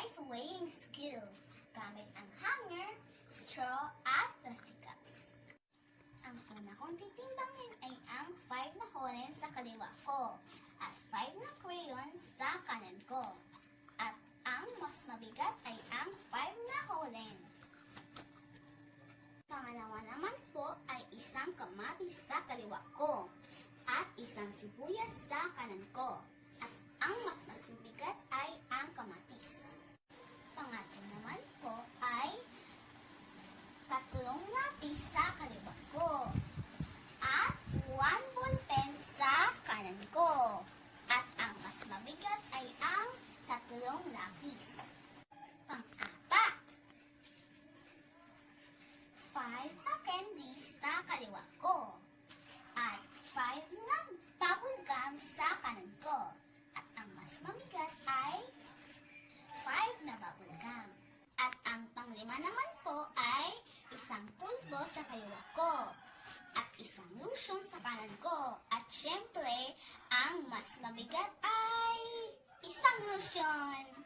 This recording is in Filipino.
rice weighing scale gamit ang hanger, straw, at plastic cups. Ang una kong titimbangin ay ang 5 na holen sa kaliwa ko at 5 na crayon sa kanan ko. At ang mas mabigat ay ang 5 na holen. Pangalawa naman po ay isang kamatis sa kaliwa ko at isang sibuyas sa kanan ko. At ang mas mabigat ay ang kamatis. Pangatlo naman po ay 3 lapis sa kaliwa ko at 1 ballpen sa kanan ko. At ang mas mabigat ay ang 3 lapis. Pang-apat, 5 na candy sa kaliwa ko at 5 na bubble gum sa kanan ko. At ang mas mabigat ay 5 na bubble gum. At ang panglima naman po ay isang pulbo sa kaliwa ko at isang lotion sa kanan ko. At syempre, ang mas mabigat ay isang lotion.